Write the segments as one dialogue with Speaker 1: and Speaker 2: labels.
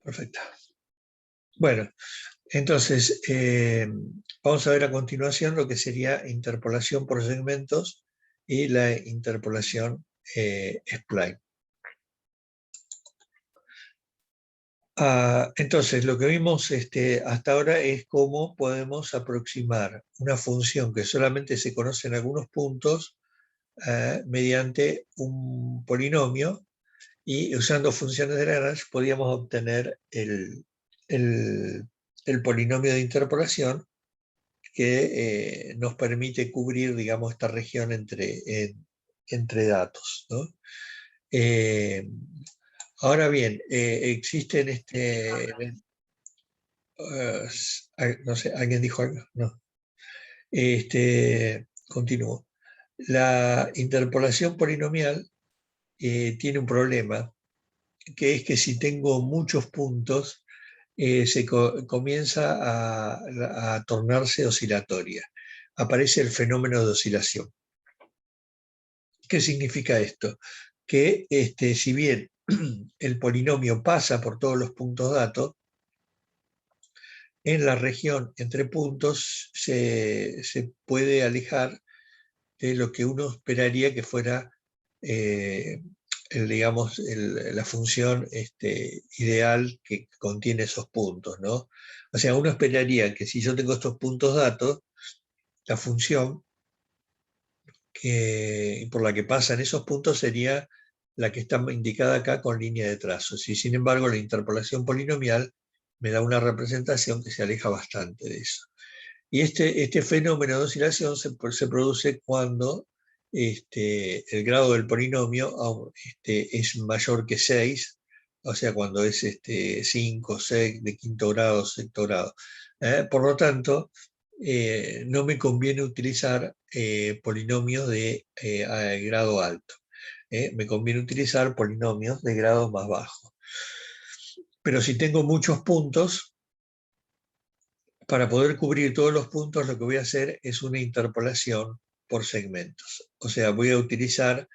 Speaker 1: Perfecto. Bueno, entonces vamos a ver a continuación lo que sería interpolación por segmentos y la interpolación spline. Entonces, lo que vimos hasta ahora es cómo podemos aproximar una función que solamente se conoce en algunos puntos mediante un polinomio, y usando funciones de Lagrange podíamos obtener el polinomio de interpolación que nos permite cubrir, digamos, esta región entre datos, ¿no? Ahora bien, existen no sé, ¿alguien dijo algo? No. Continúo. La interpolación polinomial tiene un problema, que es que si tengo muchos puntos, comienza a tornarse oscilatoria. Aparece el fenómeno de oscilación. ¿Qué significa esto? Que si bien el polinomio pasa por todos los puntos datos, en la región entre puntos se puede alejar de lo que uno esperaría que fuera digamos, la función ideal que contiene esos puntos, ¿no? O sea, uno esperaría que si yo tengo estos puntos datos, la función por la que pasan esos puntos sería la que está indicada acá con línea de trazos. Y sin embargo, la interpolación polinomial me da una representación que se aleja bastante de eso. Y este fenómeno de oscilación se produce cuando el grado del polinomio es mayor que 6, o sea, cuando es 5, 6, de quinto grado, sexto grado. Por lo tanto, no me conviene utilizar polinomios de grado alto. Me conviene utilizar polinomios de grado más bajo. Pero si tengo muchos puntos, para poder cubrir todos los puntos, lo que voy a hacer es una interpolación por segmentos. O sea, voy a utilizar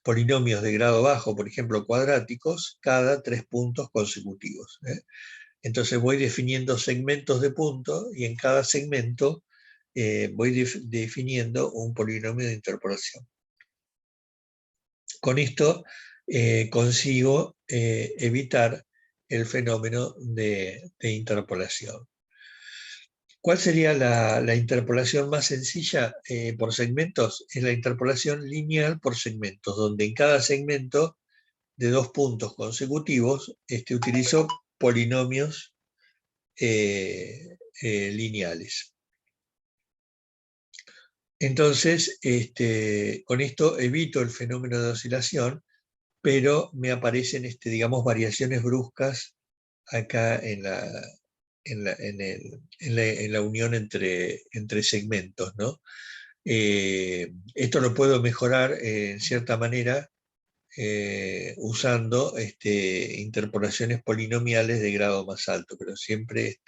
Speaker 1: polinomios de grado bajo, por ejemplo, cuadráticos, cada 3 puntos consecutivos. Entonces voy definiendo segmentos de puntos y en cada segmento voy definiendo un polinomio de interpolación. Con esto consigo evitar el fenómeno de interpolación. ¿Cuál sería la interpolación más sencilla por segmentos? Es la interpolación lineal por segmentos, donde en cada segmento de 2 puntos consecutivos utilizo polinomios lineales. Entonces, con esto evito el fenómeno de oscilación, pero me aparecen, digamos, variaciones bruscas acá en la unión entre segmentos, ¿no? Esto lo puedo mejorar en cierta manera usando interpolaciones polinomiales de grado más alto, pero siempre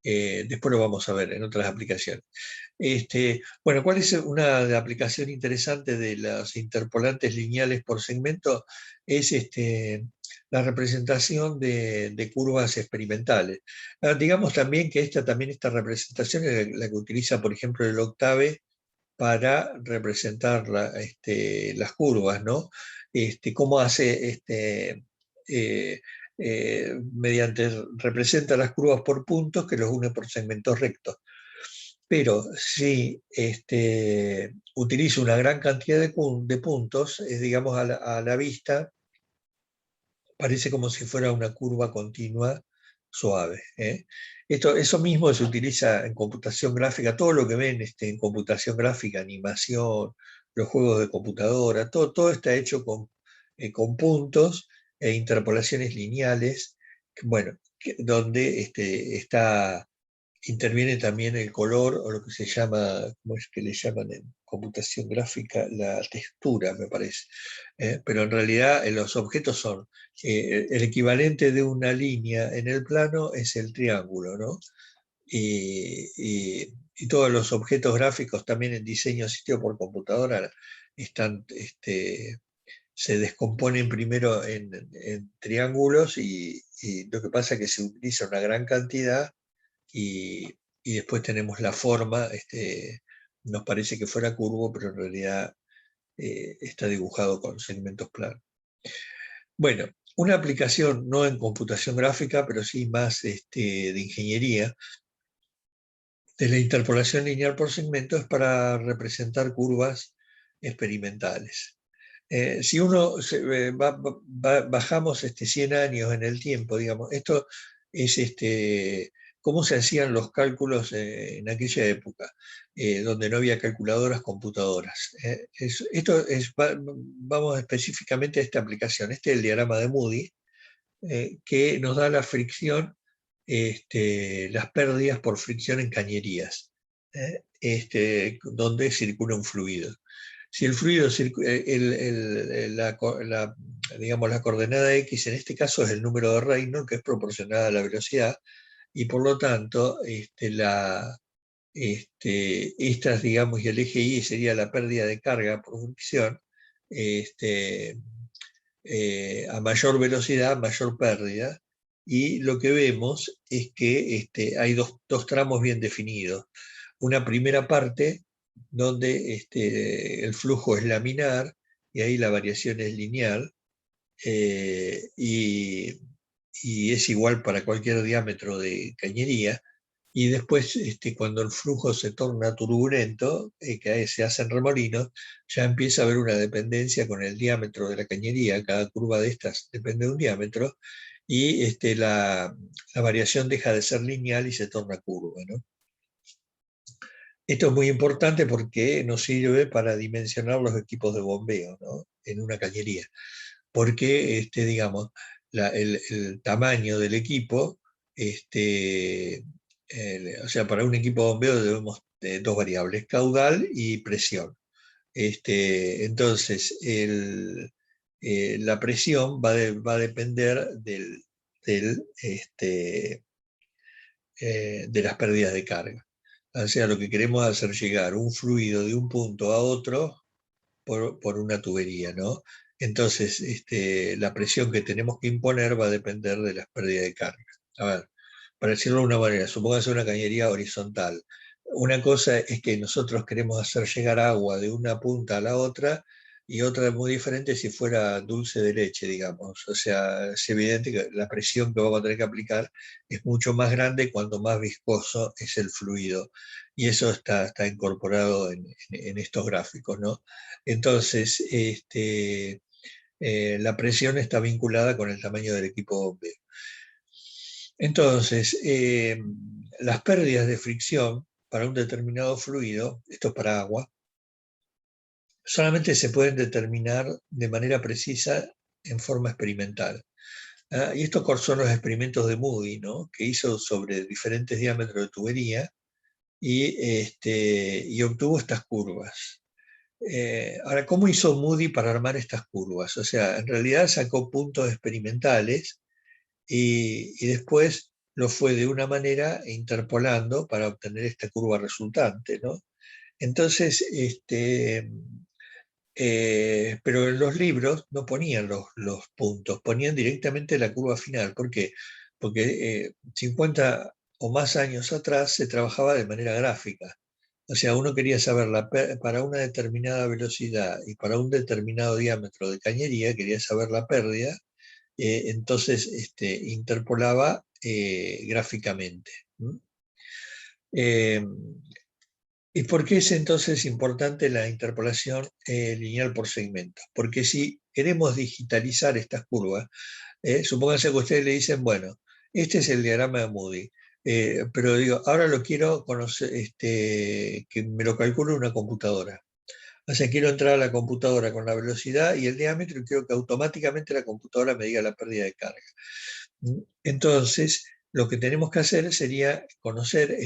Speaker 1: después lo vamos a ver en otras aplicaciones. Bueno, ¿cuál es una aplicación interesante de los interpolantes lineales por segmento? Es la representación de curvas experimentales. Digamos también que esta representación es la que utiliza, por ejemplo, el Octave para representar las curvas, ¿no? Cómo hace representa las curvas por puntos que los une por segmentos rectos. Pero si utilizo una gran cantidad de puntos, digamos, a la vista, parece como si fuera una curva continua suave. Eso mismo se utiliza en computación gráfica, todo lo que ven en computación gráfica, animación, los juegos de computadora, todo está hecho con puntos e interpolaciones lineales, bueno, donde interviene también el color, o lo que se llama, ¿cómo es que le llaman en computación gráfica? La textura, me parece. Pero en realidad los objetos son, el equivalente de una línea en el plano es el triángulo, ¿no? Y todos los objetos gráficos también en diseño asistido por computadora están se descomponen primero en triángulos y lo que pasa es que se utiliza una gran cantidad y después tenemos la forma, nos parece que fuera curvo, pero en realidad está dibujado con segmentos planos. Bueno, una aplicación no en computación gráfica, pero sí más de ingeniería, de la interpolación lineal por segmento es para representar curvas experimentales. Si uno bajamos 100 años en el tiempo, digamos, esto es cómo se hacían los cálculos en aquella época, donde no había calculadoras, computadoras. Vamos específicamente a esta aplicación. Este es el diagrama de Moody, que nos da la fricción, las pérdidas por fricción en cañerías, donde circula un fluido. Si el fluido, digamos, la coordenada X en este caso es el número de Reynolds, que es proporcional a la velocidad, y por lo tanto, estas, digamos, y el eje Y sería la pérdida de carga por fricción, a mayor velocidad, mayor pérdida, y lo que vemos es que hay dos tramos bien definidos. Una primera parte donde el flujo es laminar y ahí la variación es lineal, y es igual para cualquier diámetro de cañería. Y después, cuando el flujo se torna turbulento, que se hacen remolinos, ya empieza a haber una dependencia con el diámetro de la cañería. Cada curva de estas depende de un diámetro, y la variación deja de ser lineal y se torna curva, ¿no? Esto es muy importante porque nos sirve para dimensionar los equipos de bombeo, ¿no?, en una cañería. Porque, digamos, el tamaño del equipo, o sea, para un equipo de bombeo debemos de dos variables, caudal y presión. Entonces, la presión va a depender de las pérdidas de carga. O sea, lo que queremos es hacer llegar un fluido de un punto a otro por una tubería, ¿no? Entonces, la presión que tenemos que imponer va a depender de las pérdidas de carga. A ver, para decirlo de una manera, supongamos una cañería horizontal. Una cosa es que nosotros queremos hacer llegar agua de una punta a la otra, y otra muy diferente si fuera dulce de leche, digamos. O sea, es evidente que la presión que vamos a tener que aplicar es mucho más grande cuanto más viscoso es el fluido. Y eso está incorporado en estos gráficos, ¿no? Entonces, la presión está vinculada con el tamaño del equipo de bombeo. Entonces, las pérdidas de fricción para un determinado fluido, esto es para agua, solamente se pueden determinar de manera precisa en forma experimental. Y estos son los experimentos de Moody, ¿no?, que hizo sobre diferentes diámetros de tubería y obtuvo estas curvas. Ahora, ¿cómo hizo Moody para armar estas curvas? O sea, en realidad sacó puntos experimentales y después lo fue de una manera interpolando para obtener esta curva resultante, ¿no? Entonces, pero en los libros no ponían los puntos, ponían directamente la curva final. ¿Por qué? Porque 50 o más años atrás se trabajaba de manera gráfica. O sea, uno quería saber para una determinada velocidad y para un determinado diámetro de cañería, quería saber la pérdida, entonces interpolaba gráficamente. ¿Y por qué es entonces importante la interpolación lineal por segmentos? Porque si queremos digitalizar estas curvas, supónganse que ustedes le dicen, bueno, este es el diagrama de Moody, pero digo, ahora lo quiero conocer, que me lo calcule una computadora. O sea, quiero entrar a la computadora con la velocidad y el diámetro y quiero que automáticamente la computadora me diga la pérdida de carga. Entonces, lo que tenemos que hacer sería conocer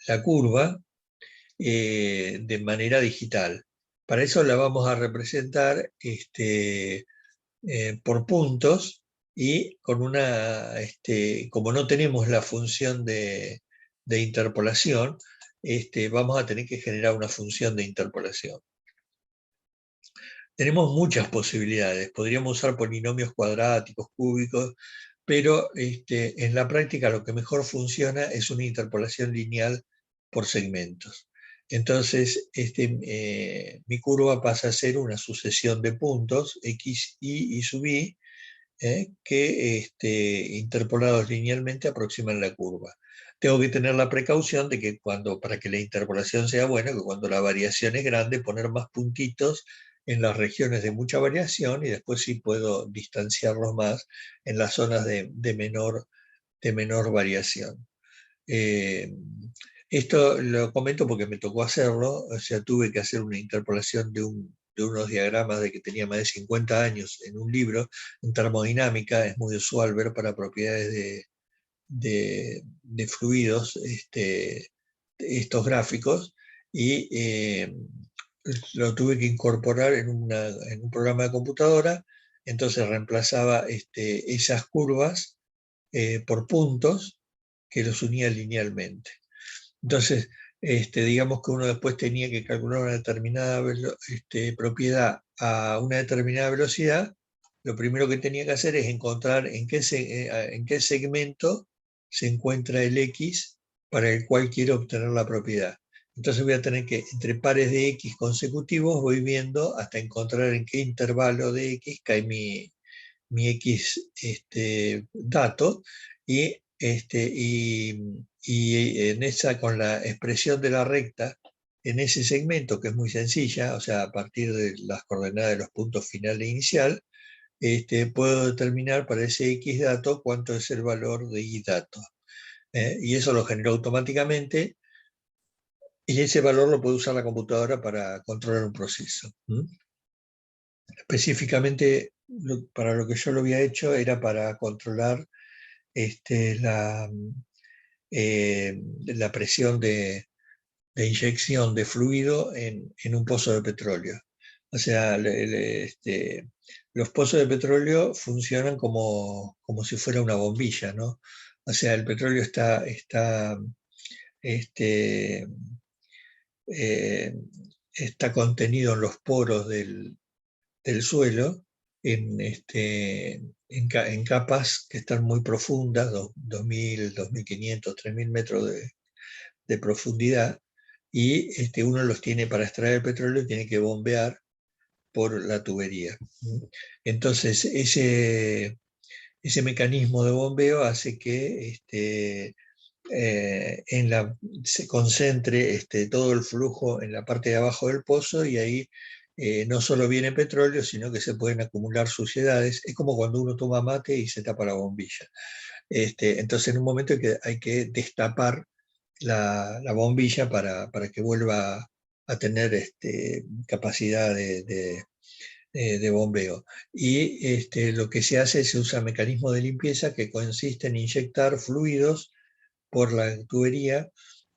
Speaker 1: la curva de manera digital. Para eso la vamos a representar por puntos, y con como no tenemos la función de interpolación, vamos a tener que generar una función de interpolación. Tenemos muchas posibilidades. Podríamos usar polinomios cuadráticos, cúbicos, pero en la práctica lo que mejor funciona es una interpolación lineal por segmentos. Entonces, mi curva pasa a ser una sucesión de puntos, x, y sub i, que interpolados linealmente aproximan la curva. Tengo que tener la precaución de que para que la interpolación sea buena, que cuando la variación es grande, poner más puntitos en las regiones de mucha variación y después sí puedo distanciarlos más en las zonas de menor variación. Esto lo comento porque me tocó hacerlo, o sea, tuve que hacer una interpolación de unos diagramas de que tenía más de 50 años en un libro. En termodinámica es muy usual ver para propiedades de fluidos estos gráficos, y lo tuve que incorporar en un programa de computadora. Entonces reemplazaba esas curvas por puntos que los unía linealmente. Entonces, digamos que uno después tenía que calcular una determinada propiedad a una determinada velocidad. Lo primero que tenía que hacer es encontrar en qué segmento se encuentra el x para el cual quiero obtener la propiedad. Entonces voy a tener que, entre pares de x consecutivos, voy viendo hasta encontrar en qué intervalo de x cae mi x dato, y, en esa, con la expresión de la recta, en ese segmento, que es muy sencilla, o sea, a partir de las coordenadas de los puntos final e inicial, puedo determinar para ese x dato cuánto es el valor de y dato. Y eso lo generó automáticamente, y ese valor lo puede usar la computadora para controlar un proceso. Específicamente, para lo que yo lo había hecho era para controlar la, la presión de inyección de fluido en un pozo de petróleo. O sea, los pozos de petróleo funcionan como si fuera una bombilla, ¿no? O sea, el petróleo este, eh, está contenido en los poros del suelo, en capas que están muy profundas, 2000, 2500, 3000 metros de profundidad, y uno los tiene para extraer el petróleo y tiene que bombear por la tubería. Entonces, ese mecanismo de bombeo hace que se concentre todo el flujo en la parte de abajo del pozo, y ahí no solo viene petróleo, sino que se pueden acumular suciedades. Es como cuando uno toma mate y se tapa la bombilla. Entonces, en un momento hay que destapar la bombilla para que vuelva a tener capacidad de bombeo. Y lo que se hace, se usa mecanismo de limpieza, que consiste en inyectar fluidos por la tubería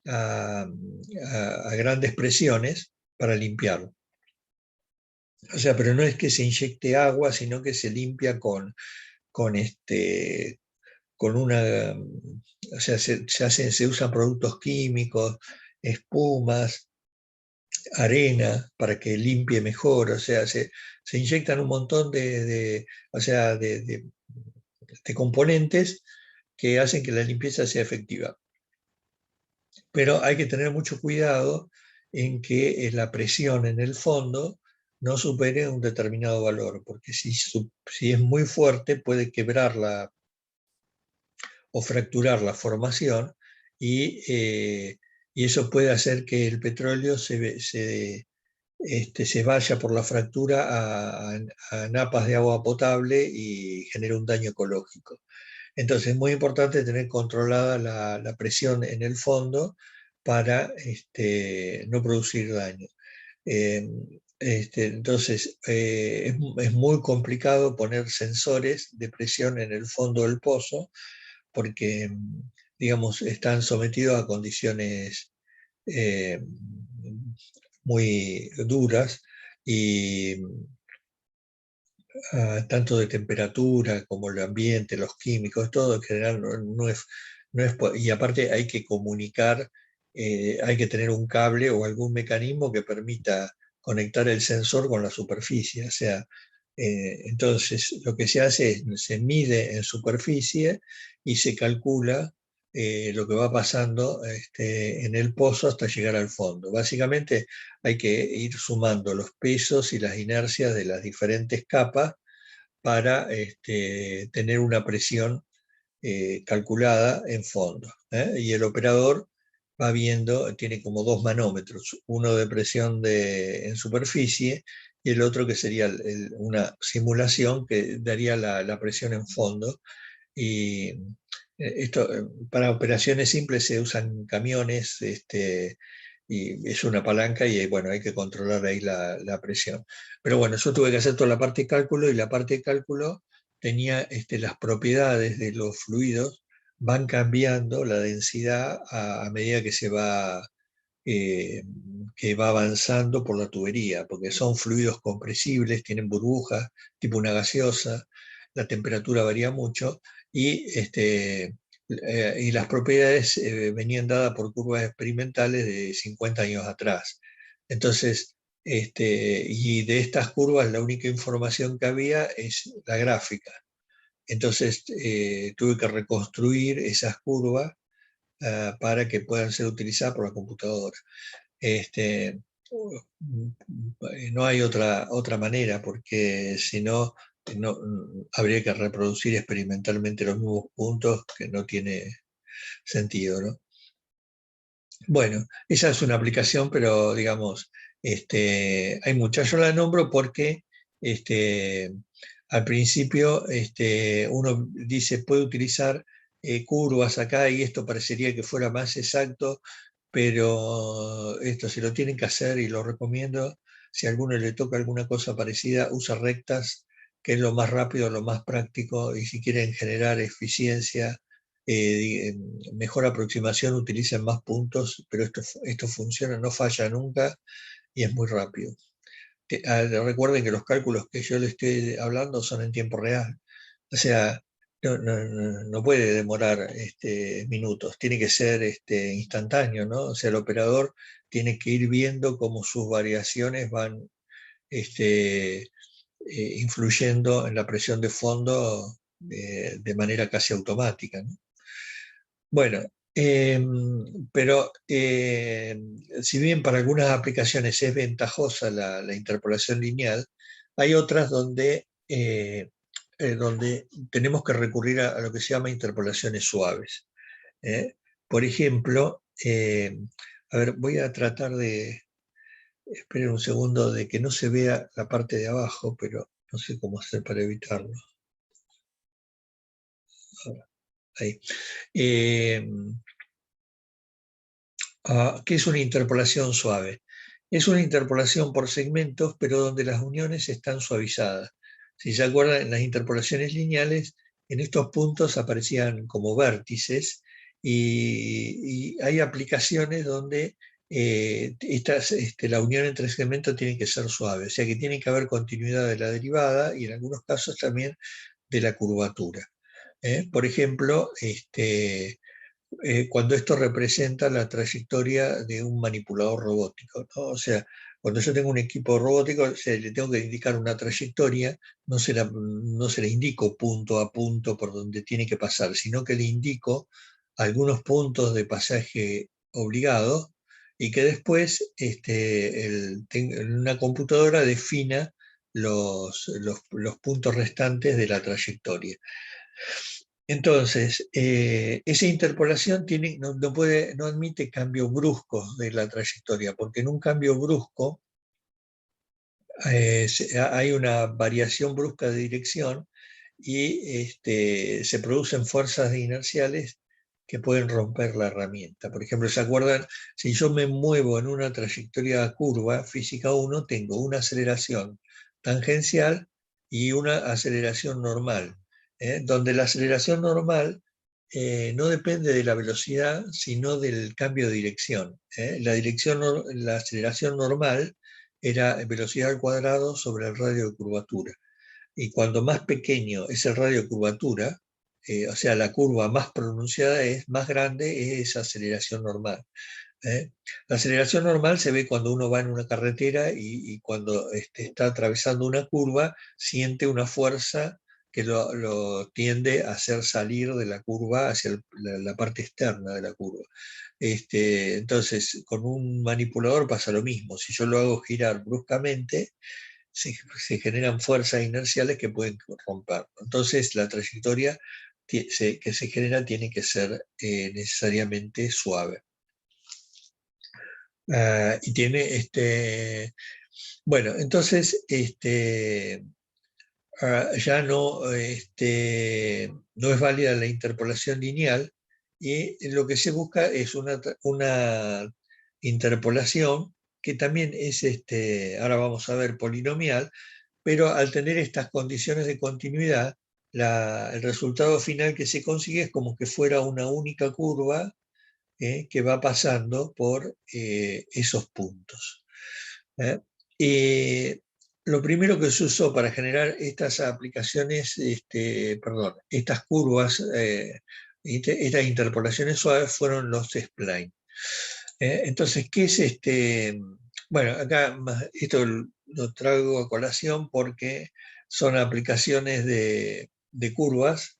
Speaker 1: a, a grandes presiones para limpiarlo. O sea, pero no es que se inyecte agua, sino que se limpia con, con una, o sea, se usan productos químicos, espumas, arena, para que limpie mejor. O sea, se inyectan un montón o sea, de componentes que hacen que la limpieza sea efectiva. Pero hay que tener mucho cuidado en que la presión en el fondo no supere un determinado valor, porque si es muy fuerte puede quebrarla o fracturar la formación, y eso puede hacer que el petróleo se vaya por la fractura a napas de agua potable y genere un daño ecológico. Entonces es muy importante tener controlada la presión en el fondo para no producir daño. Entonces es muy complicado poner sensores de presión en el fondo del pozo, porque, digamos, están sometidos a condiciones eh, muy duras, y tanto de temperatura como el ambiente, los químicos, todo en general y aparte hay que comunicar, hay que tener un cable o algún mecanismo que permita conectar el sensor con la superficie. O sea, entonces lo que se hace es, se mide en superficie y se calcula lo que va pasando en el pozo hasta llegar al fondo. Básicamente hay que ir sumando los pesos y las inercias de las diferentes capas para tener una presión calculada en fondo. Y el operador va viendo, tiene como dos manómetros, uno de presión en superficie y el otro que sería una simulación que daría la presión en fondo. Y esto, para operaciones simples se usan camiones, y es una palanca y bueno, hay que controlar ahí la presión. Pero bueno, yo tuve que hacer toda la parte de cálculo y la parte de cálculo tenía las propiedades de los fluidos, van cambiando la densidad a medida eh, que va avanzando por la tubería, porque son fluidos compresibles, tienen burbujas, tipo una gaseosa, la temperatura varía mucho y las propiedades venían dadas por curvas experimentales de 50 años atrás. Entonces, y de estas curvas la única información que había es la gráfica. Entonces, tuve que reconstruir esas curvas para que puedan ser utilizadas por la computadora. Este, no hay otra manera, porque si no, habría que reproducir experimentalmente los mismos puntos, que no tiene sentido, ¿no? Bueno, esa es una aplicación, pero digamos, hay muchas. Yo la nombro porque al principio uno dice, puede utilizar curvas acá y esto parecería que fuera más exacto, pero esto si lo tienen que hacer y lo recomiendo, si a alguno le toca alguna cosa parecida, usa rectas, que es lo más rápido, lo más práctico, y si quieren generar eficiencia, mejor aproximación, utilicen más puntos, pero esto funciona, no falla nunca y es muy rápido. Recuerden que los cálculos que yo les estoy hablando son en tiempo real, o sea, no puede demorar minutos, tiene que ser instantáneo, ¿no? O sea, el operador tiene que ir viendo cómo sus variaciones van influyendo en la presión de fondo de manera casi automática, ¿no? Bueno, pero si bien para algunas aplicaciones es ventajosa la interpolación lineal, hay otras donde tenemos que recurrir a lo que se llama interpolaciones suaves. ¿eh? Por ejemplo, a ver, voy a tratar de, esperar un segundo, de que no se vea la parte de abajo, pero no sé cómo hacer para evitarlo. Ahí. ¿Qué es una interpolación suave? Es una interpolación por segmentos, pero donde las uniones están suavizadas. Si se acuerdan, en las interpolaciones lineales, en estos puntos aparecían como vértices y hay aplicaciones donde la unión entre segmentos tiene que ser suave, o sea que tiene que haber continuidad de la derivada y en algunos casos también de la curvatura. Por ejemplo, cuando esto representa la trayectoria de un manipulador robótico, ¿no? O sea, cuando yo tengo un equipo robótico, o sea, le tengo que indicar una trayectoria, no se la indico punto a punto por donde tiene que pasar, sino que le indico algunos puntos de pasaje obligados y que después una computadora defina los puntos restantes de la trayectoria. Entonces, esa interpolación no admite cambios bruscos de la trayectoria, porque en un cambio brusco hay una variación brusca de dirección y se producen fuerzas inerciales que pueden romper la herramienta. Por ejemplo, ¿se acuerdan? Si yo me muevo en una trayectoria curva, física 1, tengo una aceleración tangencial y una aceleración normal, donde la aceleración normal no depende de la velocidad, sino del cambio de dirección. La aceleración normal era velocidad al cuadrado sobre el radio de curvatura. Y cuando más pequeño es el radio de curvatura, o sea, la curva más pronunciada es más grande, es esa aceleración normal. ¿eh? La aceleración normal se ve cuando uno va en una carretera y cuando está atravesando una curva, siente una fuerza que lo tiende a hacer salir de la curva hacia la parte externa de la curva. Entonces, con un manipulador pasa lo mismo. Si yo lo hago girar bruscamente, se generan fuerzas inerciales que pueden romper. Entonces, la trayectoria que se genera tiene que ser necesariamente suave. Y tiene bueno, entonces ya no, no es válida la interpolación lineal y lo que se busca es una interpolación que también es, ahora vamos a ver, polinomial, pero al tener estas condiciones de continuidad, el resultado final que se consigue es como que fuera una única curva que va pasando por esos puntos. ¿eh? Y lo primero que se usó para generar estas aplicaciones, perdón, estas curvas, estas interpolaciones suaves fueron los spline. Entonces, ¿qué es Bueno, acá esto lo traigo a colación porque son aplicaciones de curvas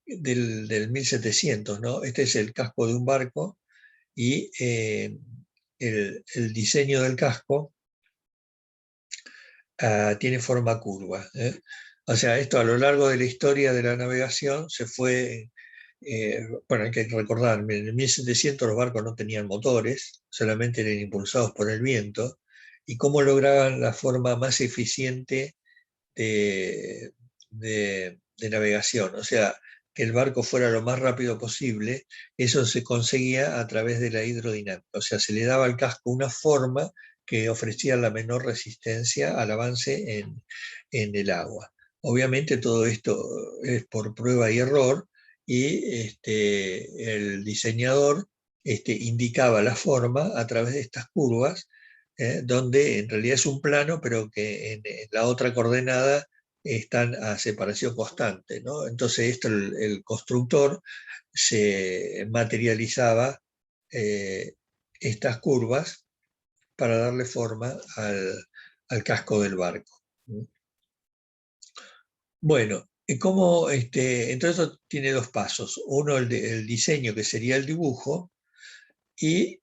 Speaker 1: del 1700, ¿no? Este es el casco de un barco y el diseño del casco tiene forma curva. O sea, esto a lo largo de la historia de la navegación se fue, bueno, hay que recordar, en el 1700 los barcos no tenían motores, solamente eran impulsados por el viento, y cómo lograban la forma más eficiente de, de navegación, o sea, que el barco fuera lo más rápido posible, eso se conseguía a través de la hidrodinámica, o sea, se le daba al casco una forma que ofrecía la menor resistencia al avance en el agua. Obviamente todo esto es por prueba y error y el diseñador indicaba la forma a través de estas curvas, donde en realidad es un plano, pero que en la otra coordenada están a separación constante, ¿no? Entonces esto el constructor se materializaba eh, estas curvas para darle forma al casco del barco. Bueno, entonces esto tiene dos pasos. Uno, el diseño, que sería el dibujo, y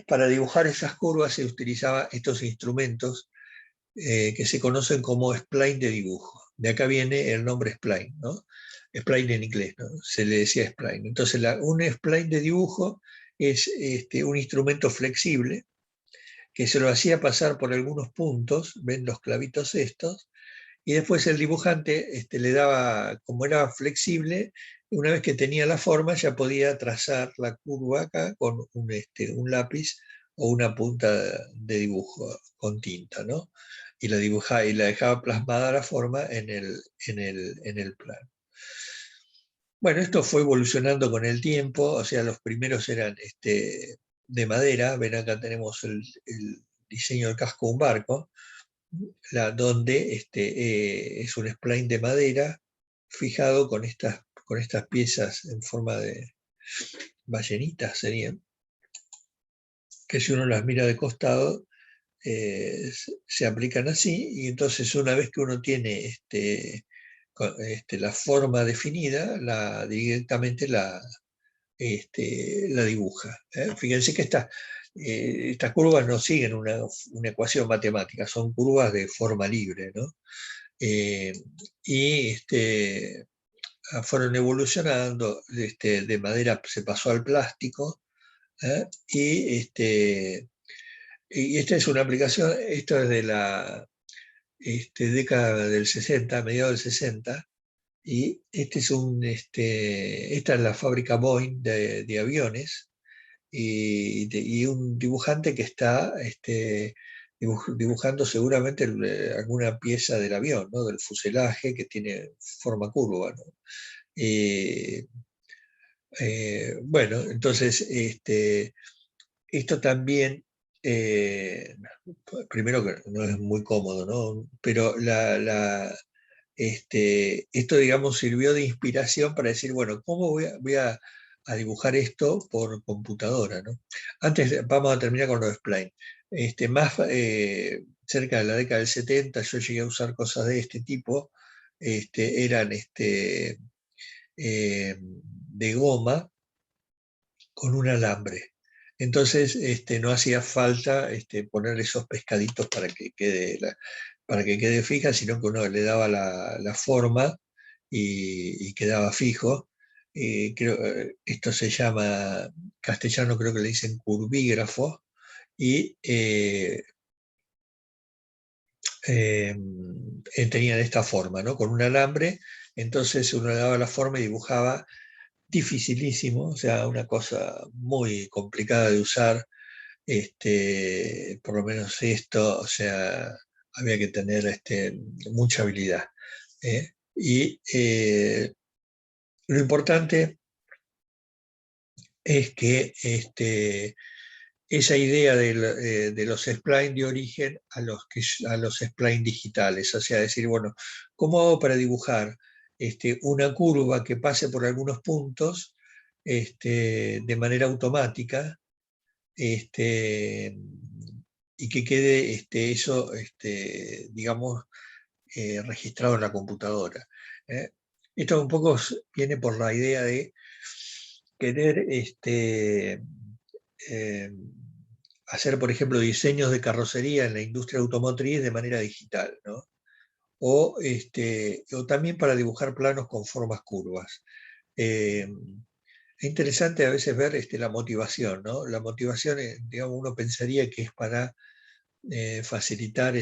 Speaker 1: para dibujar esas curvas se utilizaban estos instrumentos que se conocen como spline de dibujo. De acá viene el nombre spline, ¿no? Spline en inglés, ¿no? Se le decía spline. Entonces, un spline de dibujo es un instrumento flexible que se lo hacía pasar por algunos puntos, ven los clavitos estos, y después el dibujante le daba, como era flexible, una vez que tenía la forma ya podía trazar la curva acá con un lápiz o una punta de dibujo con tinta, ¿no? Y la dibujaba y la dejaba plasmada la forma en el plano. Bueno, esto fue evolucionando con el tiempo, o sea, los primeros eran de madera, ven acá tenemos el diseño del casco de un barco, donde es un spline de madera fijado con estas piezas en forma de ballenitas serían, que si uno las mira de costado se aplican así, y entonces una vez que uno tiene la forma definida, directamente la dibuja. Fíjense que estas curvas no siguen una ecuación matemática, son curvas de forma libre, ¿no? Y fueron evolucionando, de madera se pasó al plástico, y esta es una aplicación, esto es de la década del 60, mediados del 60, y esta es la fábrica Boeing de aviones, y un dibujante que está dibujando seguramente alguna pieza del avión, ¿no? Del fuselaje que tiene forma curva, ¿no? Bueno, entonces esto también, primero que no es muy cómodo, ¿no? Pero esto, digamos, sirvió de inspiración para decir, bueno, ¿cómo voy a a dibujar esto por computadora, ¿no? Antes, vamos a terminar con lo de Spline. Más cerca de la década del 70 yo llegué a usar cosas de este tipo, eran de goma con un alambre. Entonces no hacía falta poner esos pescaditos para que quede fija, sino que uno le daba la forma y quedaba fijo. Esto se llama, castellano creo que le dicen curvígrafo, y tenía de esta forma, ¿no? Con un alambre, entonces uno le daba la forma y dibujaba dificilísimo, o sea, una cosa muy complicada de usar, por lo menos esto, o sea, había que tener mucha habilidad. Y lo importante es que esa idea de los spline de origen a los spline digitales, o sea, decir, bueno, ¿cómo hago para dibujar una curva que pase por algunos puntos de manera automática y que quede eso, digamos, registrado en la computadora? ¿eh? Esto un poco viene por la idea de querer eh, hacer, por ejemplo, diseños de carrocería en la industria automotriz de manera digital, ¿no? O también para dibujar planos con formas curvas. Es interesante a veces ver la motivación, ¿no? La motivación, digamos, uno pensaría que es para facilitar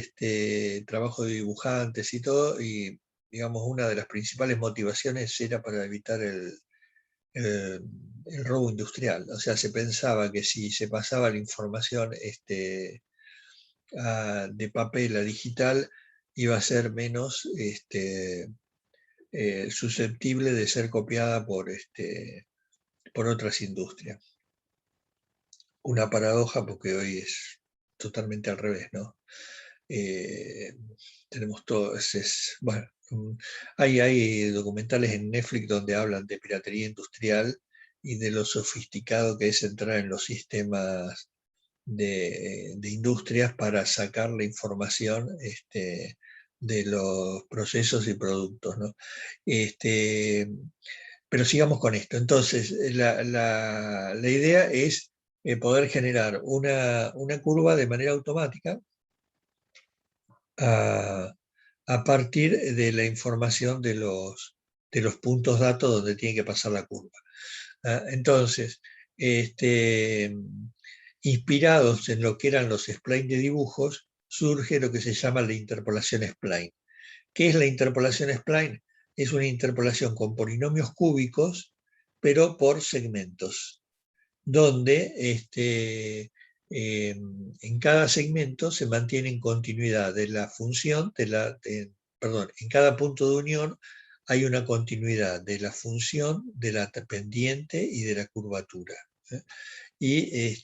Speaker 1: trabajo de dibujantes y todo, y digamos, una de las principales motivaciones era para evitar el robo industrial. O sea, se pensaba que si se pasaba la información de papel a digital, iba a ser menos susceptible de ser copiada por otras industrias. Una paradoja porque hoy es totalmente al revés, ¿no? Tenemos todo, bueno, hay documentales en Netflix donde hablan de piratería industrial y de lo sofisticado que es entrar en los sistemas de industrias para sacar la información de los procesos y productos, ¿no? Pero sigamos con esto. Entonces, la idea es poder generar una curva de manera automática a partir de la información de los puntos datos donde tiene que pasar la curva. Entonces, inspirados en lo que eran los splines de dibujos, surge lo que se llama la interpolación spline. ¿Qué es la interpolación spline? Es una interpolación con polinomios cúbicos, pero por segmentos, donde en cada segmento se mantiene en continuidad de la función, perdón, en cada punto de unión hay una continuidad de la función, de la pendiente y de la curvatura. Y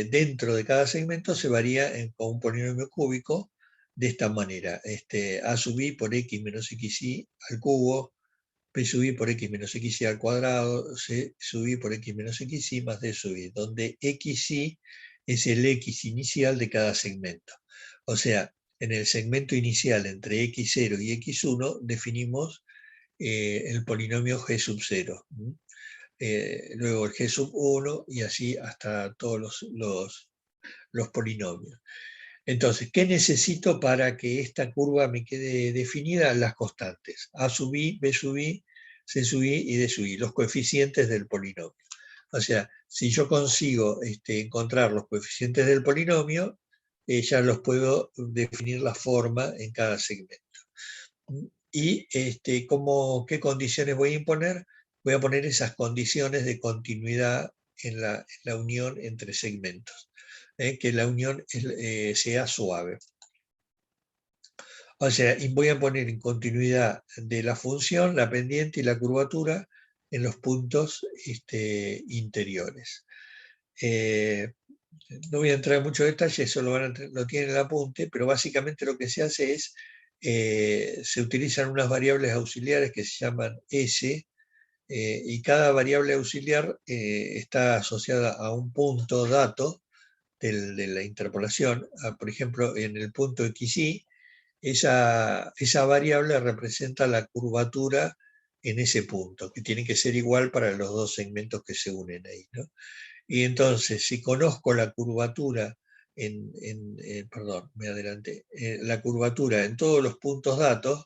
Speaker 1: dentro de cada segmento se varía con un polinomio cúbico de esta manera. A sub i por x menos xy al cubo, p sub i por x menos xy al cuadrado, c sub i por x menos xy más d sub i, donde xy es el x inicial de cada segmento. O sea, en el segmento inicial entre x0 y x1 definimos el polinomio g sub 0. Luego el g sub 1 y así hasta todos los polinomios. Entonces, ¿qué necesito para que esta curva me quede definida? Las constantes. A sub i, b sub i, c sub i y d sub i, los coeficientes del polinomio. O sea, si yo consigo encontrar los coeficientes del polinomio, ya los puedo definir la forma en cada segmento. Y ¿qué condiciones voy a imponer? Voy a poner esas condiciones de continuidad en la unión entre segmentos, que la unión sea suave. O sea, voy a poner en continuidad de la función, la pendiente y la curvatura en los puntos interiores. No voy a entrar en mucho detalle, eso lo tiene el apunte, pero básicamente lo que se hace es, se utilizan unas variables auxiliares que se llaman S, y cada variable auxiliar está asociada a un punto dato de la interpolación. Por ejemplo, en el punto XY, esa variable representa la curvatura en ese punto, que tiene que ser igual para los dos segmentos que se unen ahí, ¿no? Y entonces, si conozco la curvatura perdón, me adelanté, la curvatura en todos los puntos datos,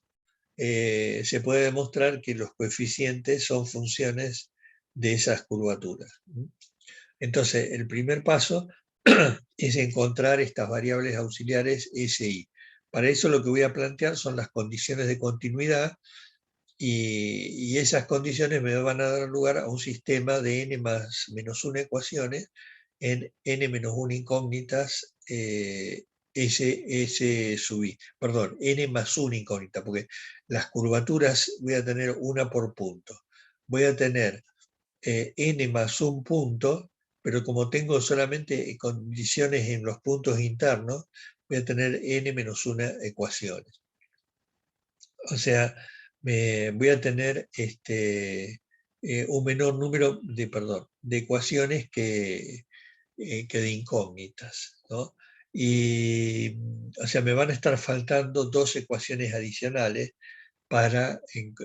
Speaker 1: se puede demostrar que los coeficientes son funciones de esas curvaturas. Entonces, el primer paso es encontrar estas variables auxiliares SI. Para eso lo que voy a plantear son las condiciones de continuidad, y esas condiciones me van a dar lugar a un sistema de n+-1 ecuaciones en n-1 incógnitas S sub i. Perdón, n+1 incógnita, porque las curvaturas voy a tener una por punto. Voy a tener n+1 punto, pero como tengo solamente condiciones en los puntos internos, voy a tener n-1 ecuaciones. O sea, voy a tener un menor número de ecuaciones que de incógnitas, ¿no? Y, o sea, me van a estar faltando dos ecuaciones adicionales para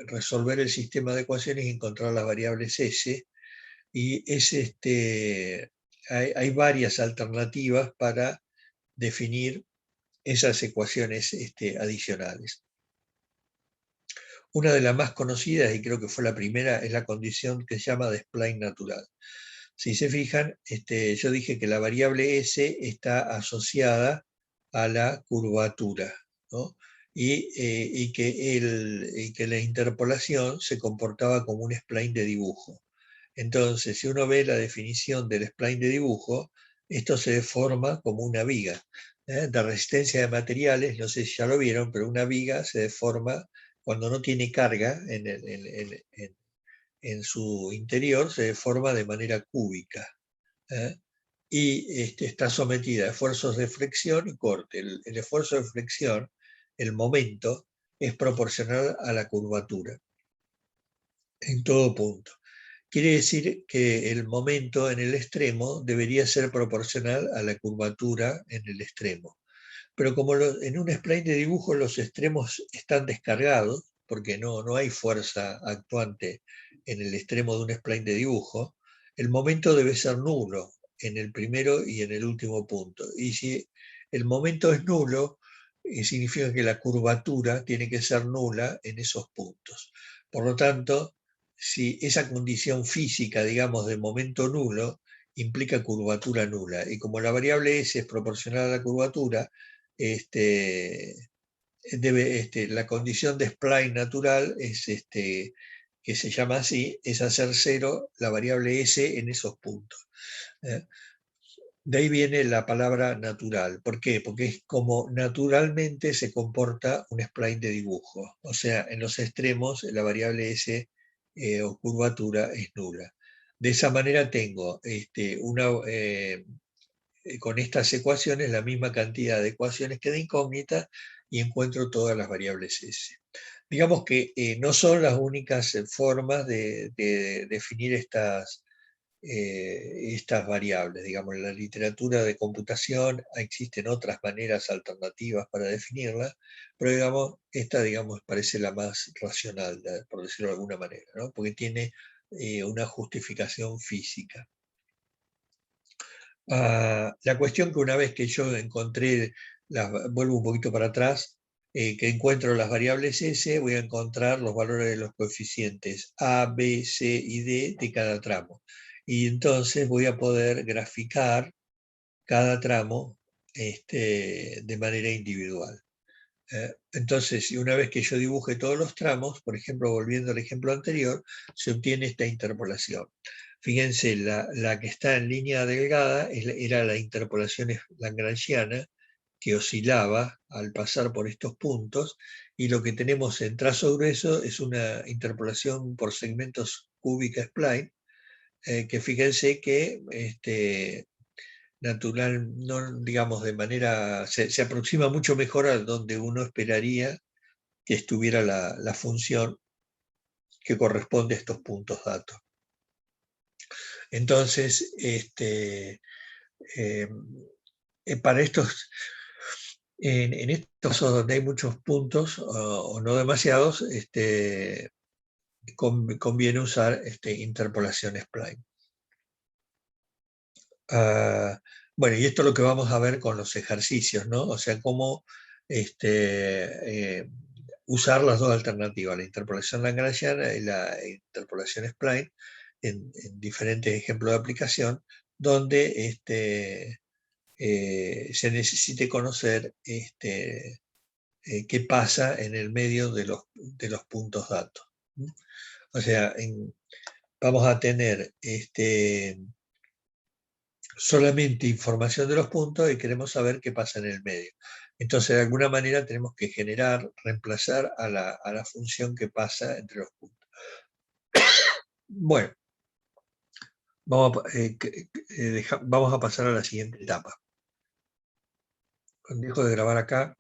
Speaker 1: resolver el sistema de ecuaciones y encontrar las variables S. Y hay varias alternativas para definir esas ecuaciones adicionales. Una de las más conocidas, y creo que fue la primera, es la condición que se llama de spline natural. Si se fijan, yo dije que la variable S está asociada a la curvatura, ¿no? Y que la interpolación se comportaba como un spline de dibujo. Entonces, si uno ve la definición del spline de dibujo, esto se deforma como una viga. De resistencia de materiales, no sé si ya lo vieron, pero una viga se deforma cuando no tiene carga en su interior, se deforma de manera cúbica. Y está sometida a esfuerzos de flexión y corte. El esfuerzo de flexión, el momento, es proporcional a la curvatura en todo punto. Quiere decir que el momento en el extremo debería ser proporcional a la curvatura en el extremo. Pero como en un spline de dibujo los extremos están descargados, porque no hay fuerza actuante en el extremo de un spline de dibujo, el momento debe ser nulo en el primero y en el último punto. Y si el momento es nulo, significa que la curvatura tiene que ser nula en esos puntos. Por lo tanto, si esa condición física, digamos, de momento nulo, implica curvatura nula. Y como la variable S es proporcional a la curvatura, la condición de spline natural es que se llama así, es hacer cero la variable S en esos puntos. De ahí viene la palabra natural. ¿Por qué? Porque es como naturalmente se comporta un spline de dibujo. O sea, en los extremos la variable S o curvatura es nula. De esa manera tengo con estas ecuaciones la misma cantidad de ecuaciones que de incógnita y encuentro todas las variables S. Digamos que no son las únicas formas de definir estas variables. Digamos, en la literatura de computación existen otras maneras alternativas para definirlas, pero digamos, esta parece la más racional, por decirlo de alguna manera, ¿no? Porque tiene una justificación física. La cuestión que una vez que yo encontré, vuelvo un poquito para atrás, que encuentro las variables S, voy a encontrar los valores de los coeficientes A, B, C y D de cada tramo. Y entonces voy a poder graficar cada tramo de manera individual. Entonces, si una vez que yo dibuje todos los tramos, por ejemplo, volviendo al ejemplo anterior, se obtiene esta interpolación. Fíjense, la que está en línea delgada era la interpolación lagrangiana, que oscilaba al pasar por estos puntos, y lo que tenemos en trazo grueso es una interpolación por segmentos cúbica spline, que fíjense que natural, no, digamos, de manera, se aproxima mucho mejor a donde uno esperaría que estuviera la función que corresponde a estos puntos datos. Entonces, para estos, en estos casos donde hay muchos puntos o no demasiados, conviene usar interpolación spline. Bueno, y esto es lo que vamos a ver con los ejercicios, ¿no? O sea, cómo usar las dos alternativas, la interpolación lagrangiana y la interpolación spline, en diferentes ejemplos de aplicación, donde se necesite conocer qué pasa en el medio de los puntos datos. O sea, vamos a tener solamente información de los puntos y queremos saber qué pasa en el medio. Entonces, de alguna manera tenemos que reemplazar a la función que pasa entre los puntos. Bueno, vamos a pasar a la siguiente etapa. Dejo de grabar acá.